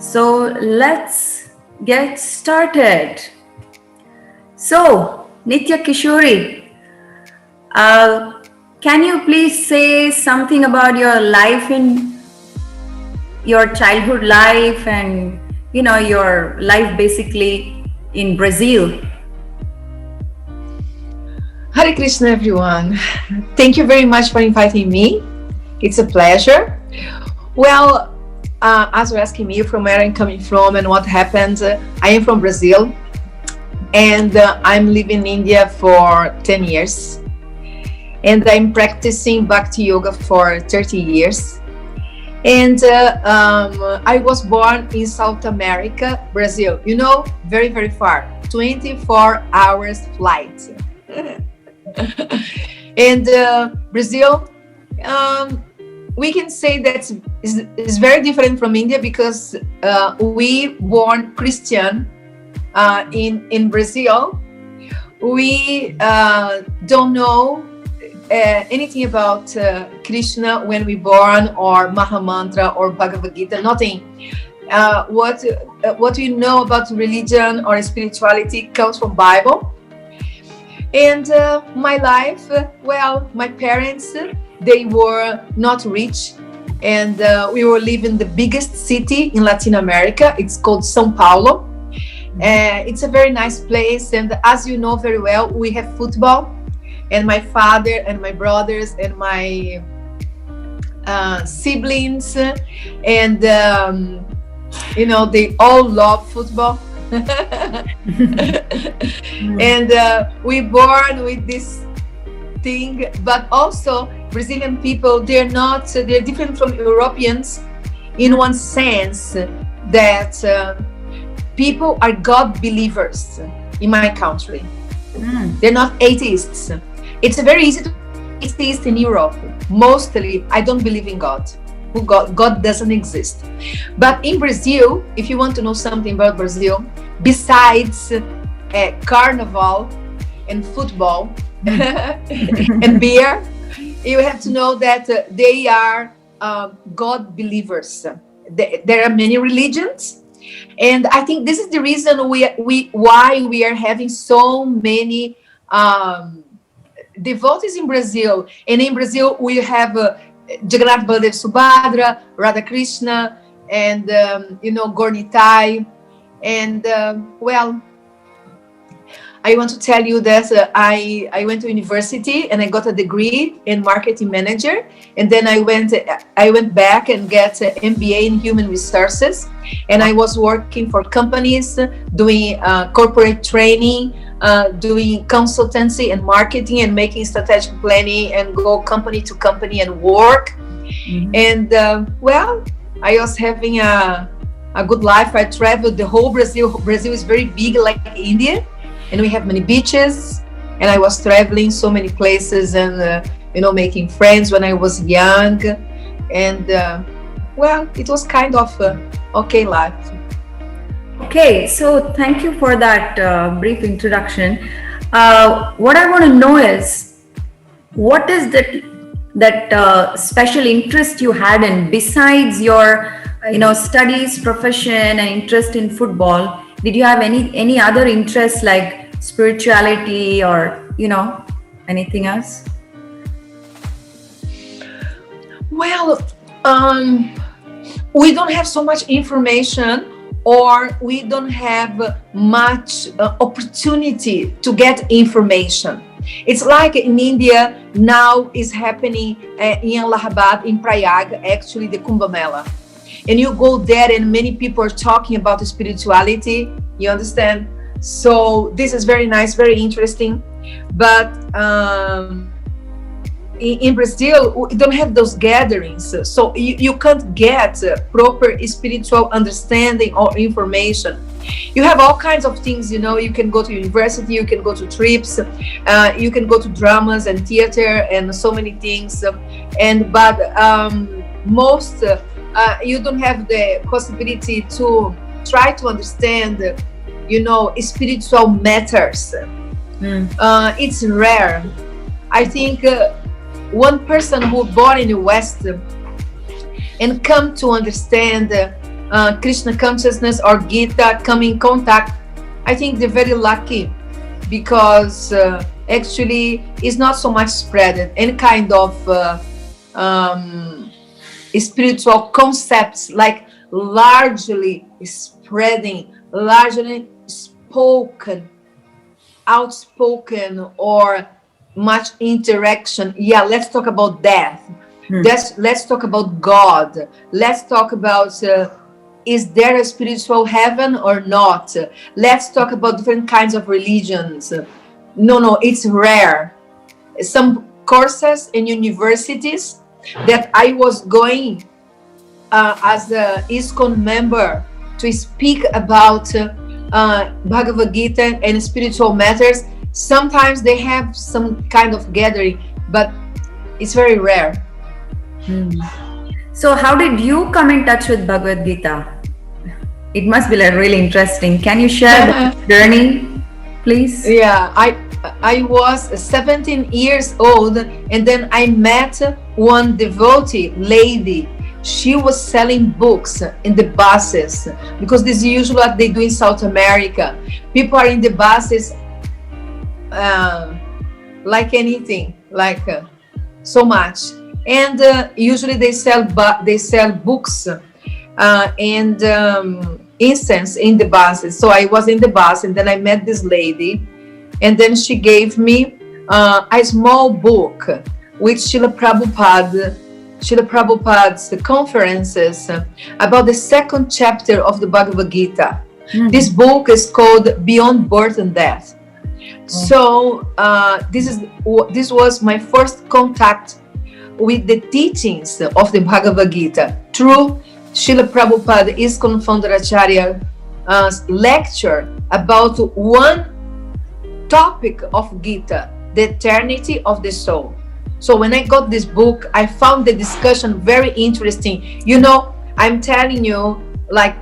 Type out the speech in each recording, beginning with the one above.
So let's get started. So, Nitya Kishori, can you please say something about your life in your childhood life and your life basically in Brazil? Hare Krishna, everyone. Thank you very much for inviting me. It's a pleasure. Well, as you're asking me from where I'm coming from and what happened, I am from Brazil and I'm living in India for 10 years. And I'm practicing Bhakti Yoga for 30 years. And I was born in South America, Brazil. Very, very far. 24 hours flight. And Brazil, we can say that is very different from India because we born Christian in Brazil. We don't know anything about Krishna when we born, or Mahamantra or Bhagavad Gita, nothing. What we know about religion or spirituality comes from Bible. And my life, my parents, they were not rich, and we were living in the biggest city in Latin America. It's called São Paulo. It's a very nice place, and as you know very well, we have football, and my father and my brothers and my siblings, and they all love football. And we born with this thing, but also Brazilian people, they're different from Europeans in one sense that people are God believers in my country. They're not atheists. It's very easy to be atheist in Europe. Mostly, I don't believe in God. God doesn't exist. But in Brazil, if you want to know something about Brazil, besides carnival and football and beer, you have to know that they are God believers. There are many religions, and I think this is the reason why we are having so many devotees in Brazil. And in Brazil, we have Jagannath Baladev Subhadra, Radha Krishna, and Gornitai. And I want to tell you that I went to university and I got a degree in marketing manager, and then I went back and get an MBA in human resources, and I was working for companies doing corporate training, doing consultancy and marketing and making strategic planning and go company to company and work. And I was having a good life. I traveled the whole Brazil. Brazil is very big, like India, and we have many beaches. And I was traveling so many places and making friends when I was young. And it was kind of okay life. Okay, so thank you for that brief introduction. What I want to know is, what is that special interest you had in besides your studies, profession, and interest in football? Did you have any other interests like spirituality or anything else? Well, we don't have so much information, or we don't have much opportunity to get information. It's like in India now is happening in Allahabad, in Prayag, actually the Kumbh Mela. And you go there and many people are talking about spirituality, you understand? So this is very nice, very interesting. But in Brazil, we don't have those gatherings. So you can't get proper spiritual understanding or information. You have all kinds of things, you can go to university, you can go to trips, you can go to dramas and theater and so many things. But most, you don't have the possibility to try to understand, spiritual matters. It's rare. I think one person who born in the West and come to understand Krishna consciousness or Gita come in contact, I think they're very lucky, because actually it's not so much spread. Any kind of spiritual concepts like largely spreading, largely spoken, outspoken, or much interaction. Yeah, let's talk about death. Let's talk about God. Let's talk about is there a spiritual heaven or not? Let's talk about different kinds of religions. No, it's rare. Some courses in universities that I was going as a ISKCON member to speak about Bhagavad Gita and spiritual matters. Sometimes they have some kind of gathering, but it's very rare. So how did you come in touch with Bhagavad Gita? It must be like really interesting. Can you share the journey, please? Yeah, I was 17 years old, and then I met one devotee lady. She was selling books in the buses, because this is usually what they do in South America. People are in the buses like anything, like so much. And usually they sell books and incense in the buses. So I was in the bus, and then I met this lady, and then she gave me a small book with Srila Prabhupada's conferences about the second chapter of the Bhagavad Gita. This book is called Beyond Birth and Death. So this was my first contact with the teachings of the Bhagavad Gita through Srila Prabhupada ISKCON founder Acharya's lecture about one topic of Gita, the eternity of the soul. So when I got this book, I found the discussion very interesting. You know, I'm telling you, like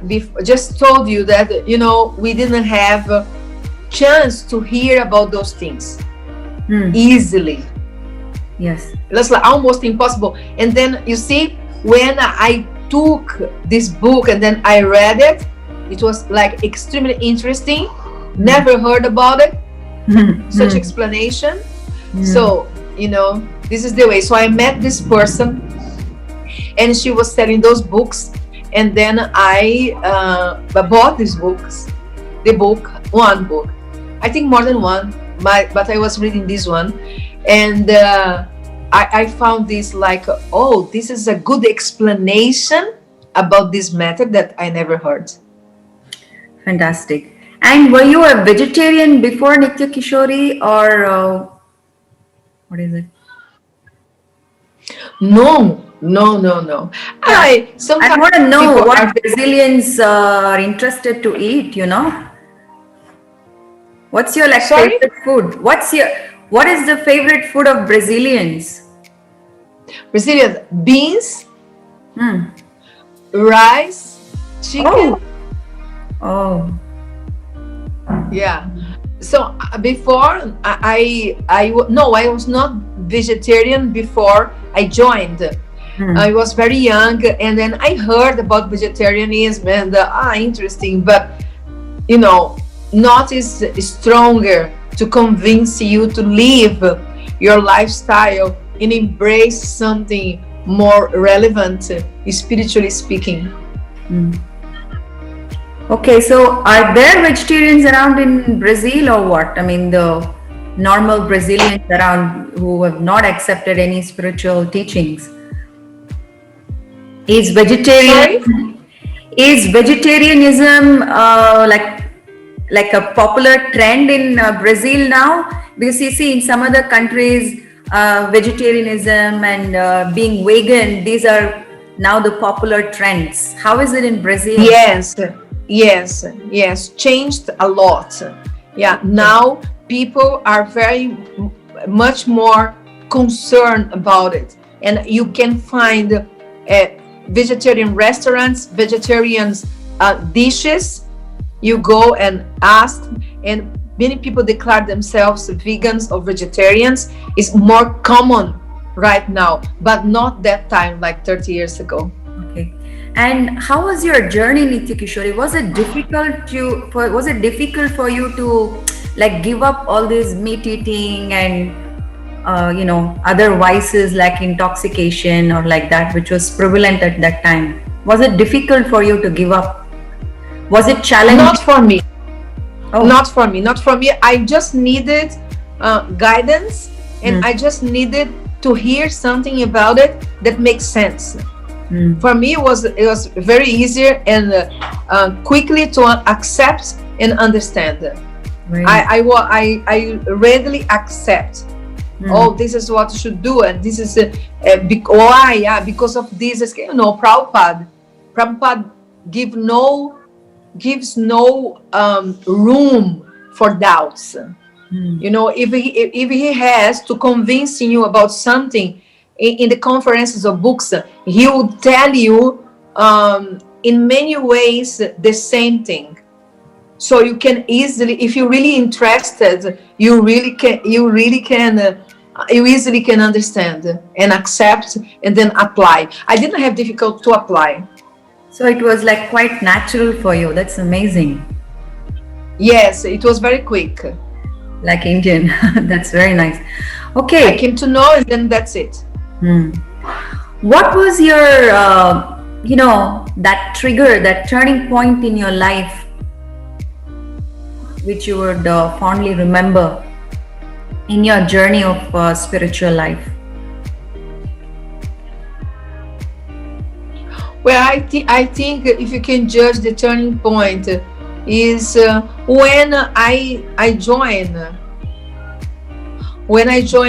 just told you that, you know, we didn't have a chance to hear about those things easily. Yes. That's like almost impossible. And then you see, when I took this book and then I read it, it was like extremely interesting. Never heard about it. Such explanation. So, you know, this is the way. So I met this person, and she was selling those books, and then I bought these books. One book, I think more than one, but I was reading this one, and I found this like, oh, this is a good explanation about this matter that I never heard. Fantastic. And were you a vegetarian before Nitya Kishori, or what is it? No. I want to know what Brazilians are interested to eat, you know. What's your favorite food? What is the favorite food of Brazilians? Brazilian beans, rice, chicken. Oh. Yeah. So before I was not vegetarian before I joined. I was very young, and then I heard about vegetarianism and interesting, but you know, not is stronger to convince you to leave your lifestyle and embrace something more relevant, spiritually speaking. Okay, so are there vegetarians around in Brazil, or what? I mean, the normal Brazilians around who have not accepted any spiritual teachings. Is vegetarianism like a popular trend in Brazil now? Because you see, in some other countries, vegetarianism and being vegan, these are now the popular trends. How is it in Brazil? Yes, changed a lot. Yeah, now people are very much more concerned about it, and you can find vegetarian restaurants, vegetarian dishes. You go and ask, and many people declare themselves vegans or vegetarians. It's more common right now, but not that time, like 30 years ago. Okay. And how was your journey, Nitya Kishori? Was it difficult for you to like give up all this meat eating and other vices like intoxication or like that, which was prevalent at that time? Was it difficult for you to give up? Was it challenging? Not for me. Oh. Not for me. I just needed guidance, and I just needed to hear something about it that makes sense. For me, it was very easier and quickly to accept and understand. Right. I readily accept. Oh, this is what you should do, and this is why. Yeah, because of this. Prabhupada gives no room for doubts. If he has to convince you about something in the conferences or books, he will tell you in many ways the same thing. So you can easily, if you're really interested, you easily can understand and accept and then apply. I didn't have difficulty to apply. So it was like quite natural for you. That's amazing. Yes, it was very quick. Like Indian. That's very nice. Okay. I came to know, and then that's it. What was your, that trigger, that turning point in your life, which you would fondly remember in your journey of spiritual life? Well, I think if you can judge the turning point is when I joined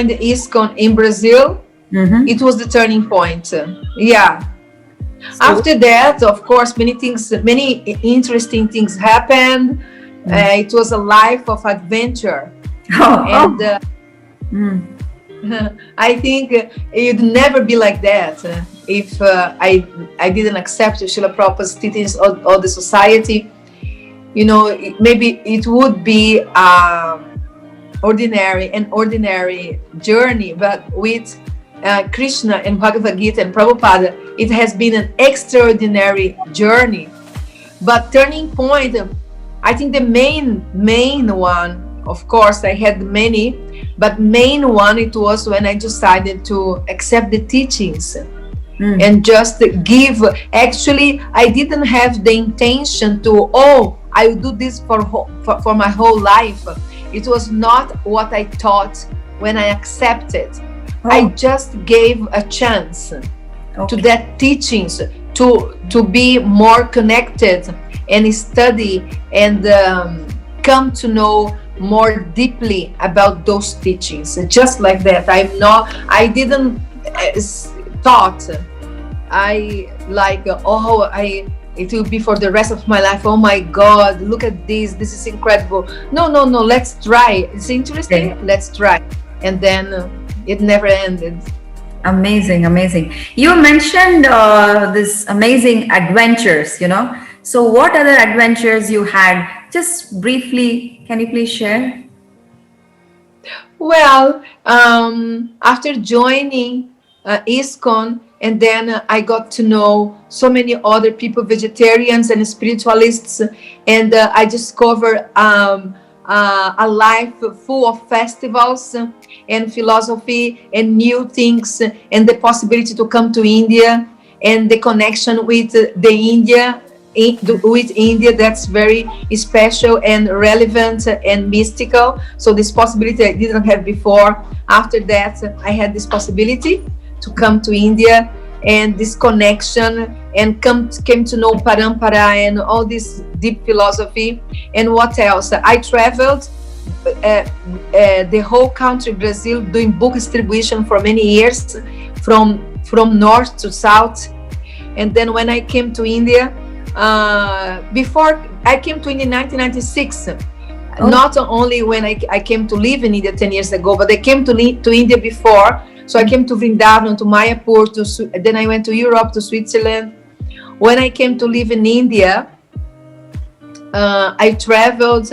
the ISKCON in Brazil. It was the turning point. Yeah. So, after that, of course, many interesting things happened. It was a life of adventure. I think it'd never be like that if I didn't accept Srila Prabhupada's teachings or the society. Maybe it would be an ordinary journey, but with Krishna and Bhagavad Gita and Prabhupada, it has been an extraordinary journey. But turning point, I think the main one, of course, I had many, but main one, it was when I decided to accept the teachings and just give. Actually, I didn't have the intention to, I will do this for my whole life. It was not what I thought when I accepted. I just gave a chance to that teachings to be more connected and study and come to know more deeply about those teachings. Just like that. I didn't thought it will be for the rest of my life. Oh my God, look at this is incredible. No, let's try. It's interesting. Let's try. And then it never ended. Amazing. You mentioned this amazing adventures, So what other adventures you had? Just briefly, can you please share? Well, after joining ISKCON, and then I got to know so many other people, vegetarians and spiritualists, and I discovered a life full of festivals and philosophy and new things, and the possibility to come to India and the connection with India, that's very special and relevant and mystical. So this possibility I didn't have before. After that, I had this possibility to come to India and this connection, and came to know Parampara and all this deep philosophy. And what else? I traveled the whole country, Brazil, doing book distribution for many years, from north to south. And then when I came to India, before I came to India in 1996, not only when I came to live in India 10 years ago, but I came to India before. So I came to Vrindavan, to Mayapur, then I went to Europe, to Switzerland. When I came to live in India, I traveled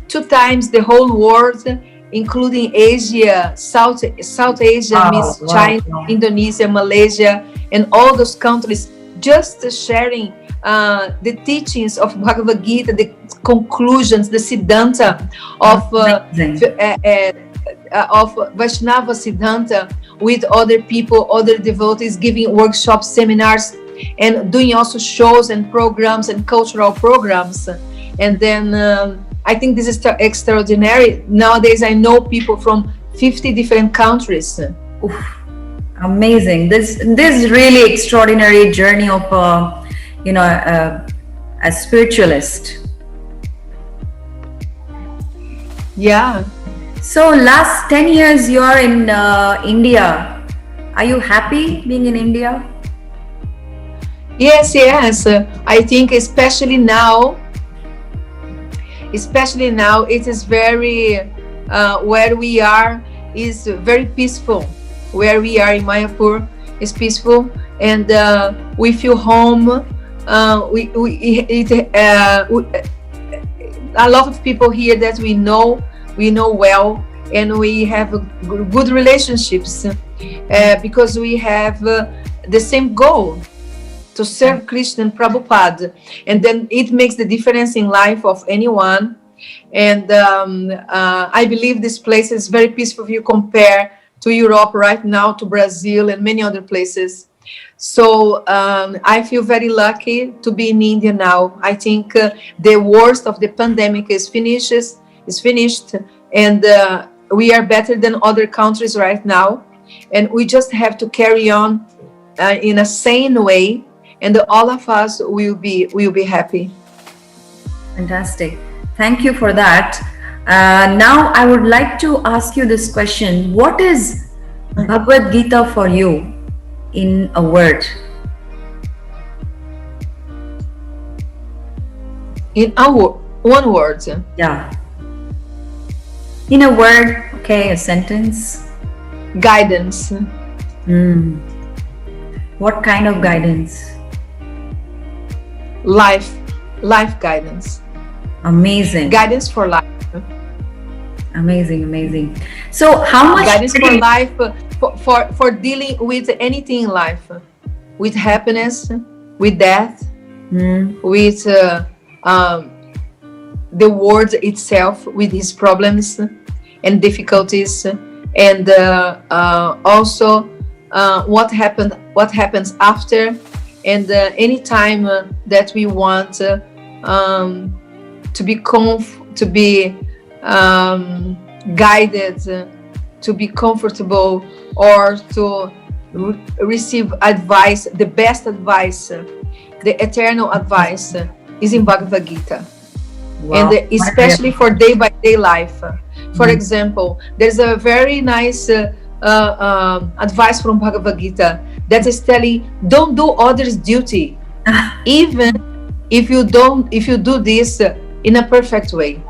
2 times the whole world, including Asia, South Asia, China, Indonesia, Malaysia, and all those countries, just sharing the teachings of Bhagavad Gita, the conclusions, the Siddhanta of Vaishnava Siddhanta with other people, other devotees, giving workshops, seminars, and doing also shows and programs and cultural programs. And then I think this is extraordinary. Nowadays, I know people from 50 different countries. Oof, amazing. This really extraordinary journey of a spiritualist. Yeah. So last 10 years you are in India. Are you happy being in India? Yes. I think especially now it is very where we are is very peaceful. Where we are in Mayapur is peaceful, and we feel home. A lot of people here that we know well, and we have good relationships because we have the same goal, to serve Krishna and Prabhupada, and then it makes the difference in life of anyone. And I believe this place is very peaceful if you compare to Europe right now, to Brazil and many other places. So I feel very lucky to be in India now. I think the worst of the pandemic is finished, and we are better than other countries right now. And we just have to carry on in a sane way, and all of us will be happy. Fantastic. Thank you for that. Now I would like to ask you this question. What is Bhagavad Gita for you in a word? In our one word. Yeah. In a word, okay, a sentence. Guidance. What kind of guidance? Life guidance. Amazing. Guidance for life. Amazing. So how much guidance for life, for dealing with anything in life, with happiness, with death, with the world itself, with its problems and difficulties, and also what happens after, and any time that we want to be guided, to be comfortable, or to receive advice. The best advice, the eternal advice, is in Bhagavad Gita. Wow. And especially for day by day life. For example, there's a very nice advice from Bhagavad Gita that is telling, don't do others' duty, even if you do this in a perfect way.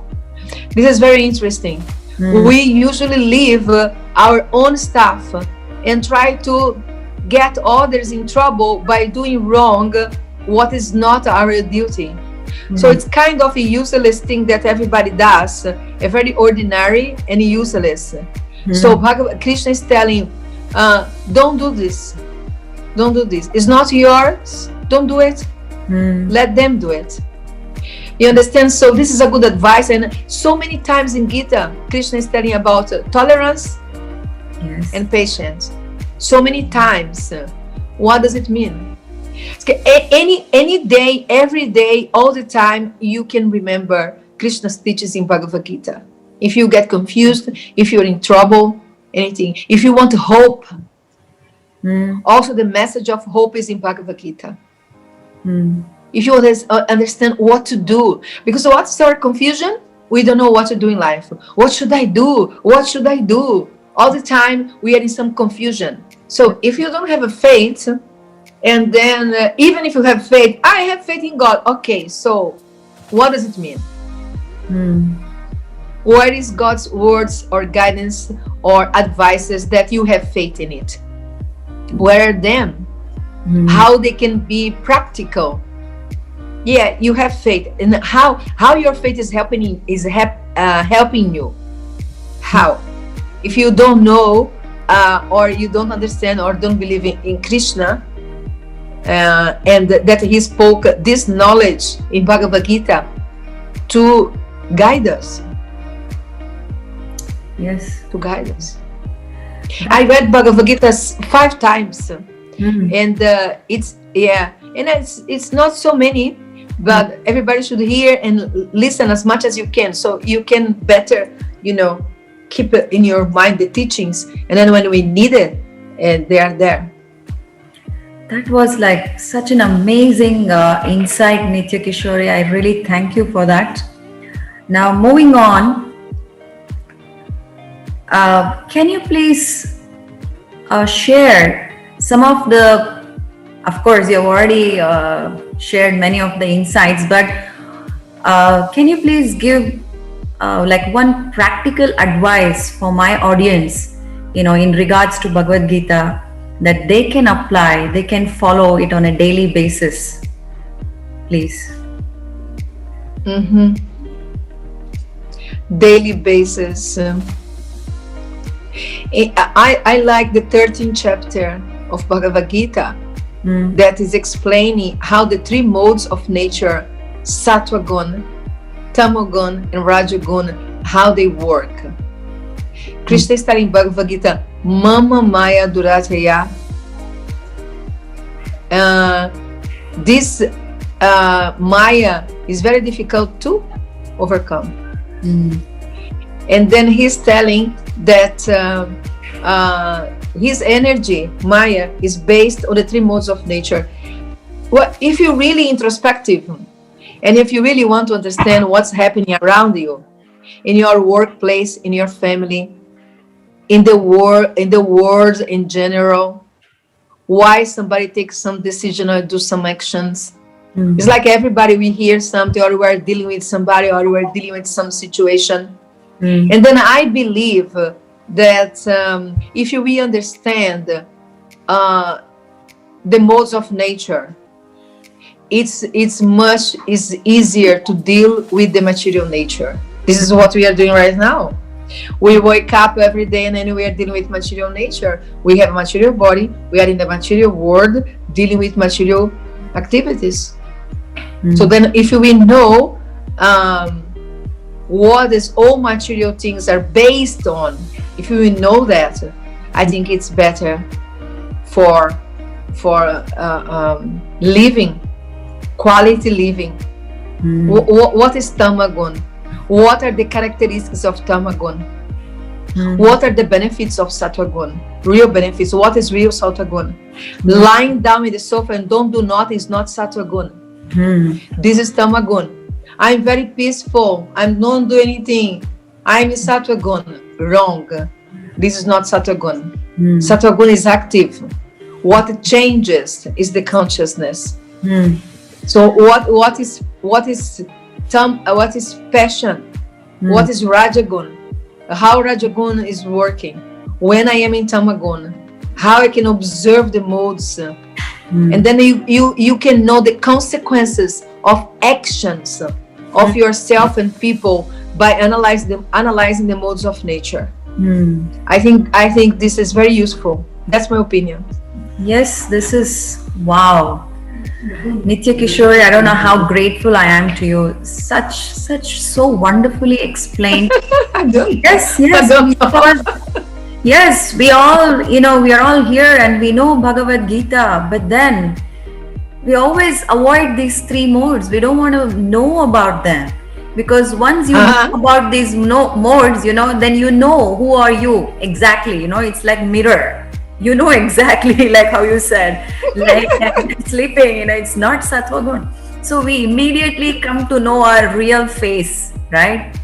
This is very interesting. We usually leave our own stuff and try to get others in trouble by doing wrong what is not our duty. So it's kind of a useless thing that everybody does, a very ordinary and useless. So Krishna is telling, don't do this. Don't do this. It's not yours. Don't do it. Let them do it. You understand? So this is a good advice. And so many times in Gita, Krishna is telling about tolerance and patience. So many times. What does it mean? Any day, every day, all the time, you can remember Krishna's teachings in Bhagavad Gita. If you get confused, if you're in trouble, anything, if you want hope, also the message of hope is in Bhagavad Gita. If you understand what to do, because what's our confusion? We don't know what to do in life. What should I do? What should I do? All the time we are in some confusion. So if you don't have a faith, and then even if you have faith, I have faith in God. Okay, so what does it mean? What is God's words or guidance or advices that you have faith in it? Where are them? How they can be practical? Yeah, you have faith, and how your faith is helping you. How? If you don't know, or you don't understand, or don't believe in Krishna, and that he spoke this knowledge in Bhagavad Gita to guide us. Yes. To guide us. I read Bhagavad Gita 5 times, and it's not so many, but everybody should hear and listen as much as you can, so you can better, keep it in your mind the teachings, and then when we need it, and they are there. That was like such an amazing insight, Nitya Kishori. I really thank you for that. Now, moving on, can you please share some of of course, you've already shared many of the insights, but can you please give like one practical advice for my audience, in regards to Bhagavad Gita, that they can apply, they can follow it on a daily basis, please? Daily basis. I like the 13th chapter of Bhagavad Gita that is explaining how the 3 modes of nature, Sattva Guna, Tamagun, and Rajagun, how they work. Krishna está in Bhagavad Gita, Mama Maya Durataya. This Maya is very difficult to overcome. And then he's telling that his energy, Maya, is based on the 3 modes of nature. Well, if you're really introspective, and if you really want to understand what's happening around you, in your workplace, in your family, in the world in general, why somebody takes some decision or do some actions. It's like everybody, we hear something, or we're dealing with somebody, or we're dealing with some situation. And then I believe that if we understand the modes of nature, it's easier to deal with the material nature. This is what we are doing right now. We wake up every day and then we are dealing with material nature. We have a material body. We are in the material world dealing with material activities. So then if we know what is all material things are based on, if we know that, I think it's better for living, quality living. What is Tamagun? What are the characteristics of Tamagun? What are the benefits of Sattvagun? Real benefits. What is real Sattvagun? Lying down in the sofa and don't do nothing is not Sattvagun. This is Tamagun. I'm very peaceful. I don't do anything. I'm Sattvagun. Wrong. This is not Sattvagun. Sattvagun is active. What changes is the consciousness. So what is passion? What is Rajagun? How Rajagun is working? When I am in Tamagun, how I can observe the modes, and then you can know the consequences of actions of yourself and people by analyzing the modes of nature. I think this is very useful. That's my opinion. Yes, this is wow. Nitya Kishori, I don't know how grateful I am to you. So wonderfully explained. Yes. Yes, we all, we are all here and we know Bhagavad Gita, but then we always avoid these 3 modes. We don't want to know about them, because once you know about these modes, then you know who are you exactly. It's like mirror. You know exactly, like how you said, like sleeping, it's not Sattvagun. So we immediately come to know our real face, right?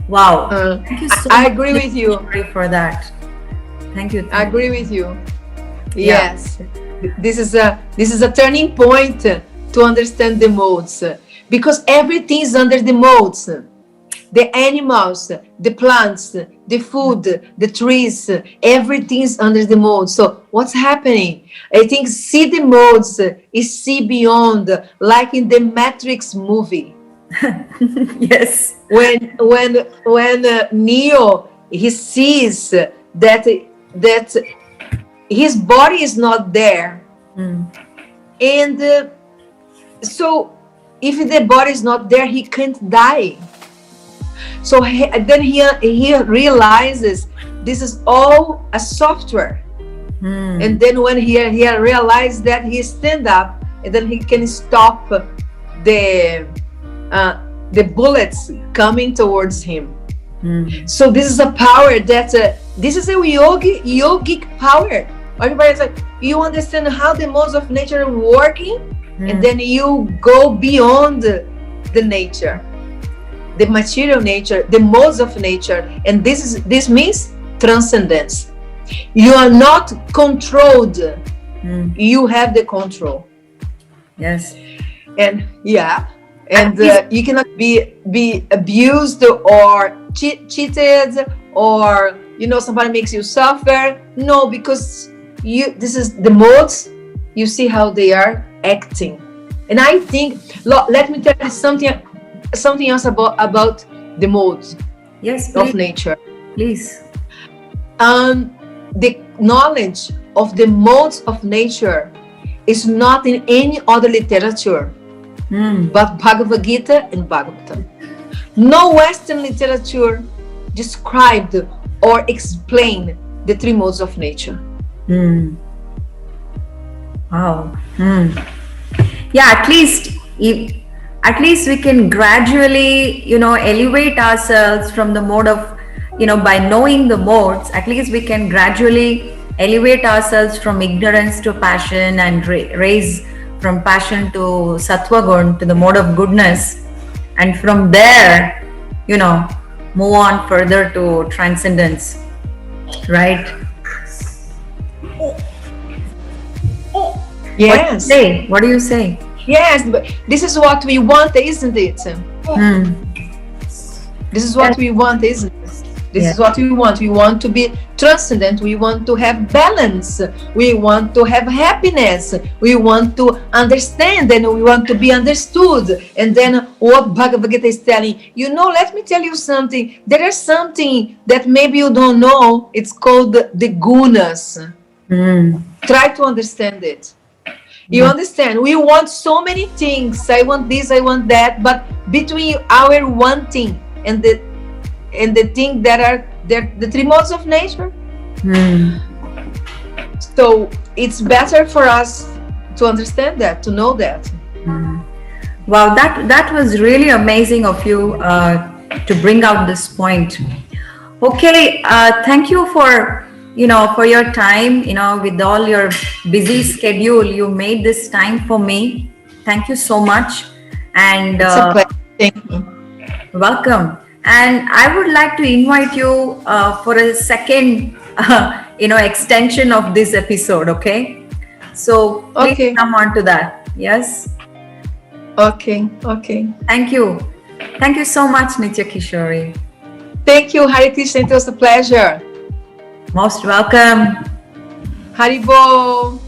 Wow. Thank you so much. I agree with you for that. Thank you. I agree with you. Yes. This is a turning point to understand the modes, because everything is under the modes. The animals, the plants, the food, the trees, everything is under the modes. So what's happening? I think see the modes is see beyond, like in the Matrix movie. Yes. When Neo, he sees that his body is not there. And so if the body is not there, he can't die. So then he realizes this is all a software. And then when he realized that, he stand up, and then he can stop the bullets coming towards him. So this is a power that this is a yogic power. Everybody's like, you understand how the modes of nature are working, and then you go beyond the nature, the material nature, the modes of nature, and this means transcendence. You are not controlled. You have the control. Yes. And you cannot be abused or cheated, or somebody makes you suffer. No, because this is the modes. You see how they are acting. And I think, let me tell you something else about the modes. Yes, of nature. Please. The knowledge of the modes of nature is not in any other literature but Bhagavad Gita and Bhagavatam. No Western literature described or explained the three modes of nature. Wow. Yeah, at least we can gradually, elevate ourselves from the mode of, by knowing the modes. At least we can gradually elevate ourselves from ignorance to passion, and raise from passion to sattva gun, to the mode of goodness, and from there, move on further to transcendence, right? Yes. What do you say? Yes, but this is what we want, isn't it? This is what we want, isn't it? This is what we want. We want to be transcendent. We want to have balance. We want to have happiness. We want to understand, and we want to be understood. And then what Bhagavad Gita is telling, let me tell you something. There is something that maybe you don't know. It's called the gunas. Try to understand it. You understand? We want so many things. I want this, I want that. But between our wanting and the thing that are the three modes of nature. So it's better for us to understand that, to know that. Wow, that was really amazing of you to bring out this point. Okay, thank you for your time. With all your busy schedule, you made this time for me. Thank you so much. And it's a pleasure. Thank you. Welcome. And I would like to invite you for a second, extension of this episode. Okay. So please come on to that. Yes. Okay. Thank you. Thank you so much, Nitya Kishori. Thank you, Hare Krishna. It was a pleasure. Most welcome. Haribol.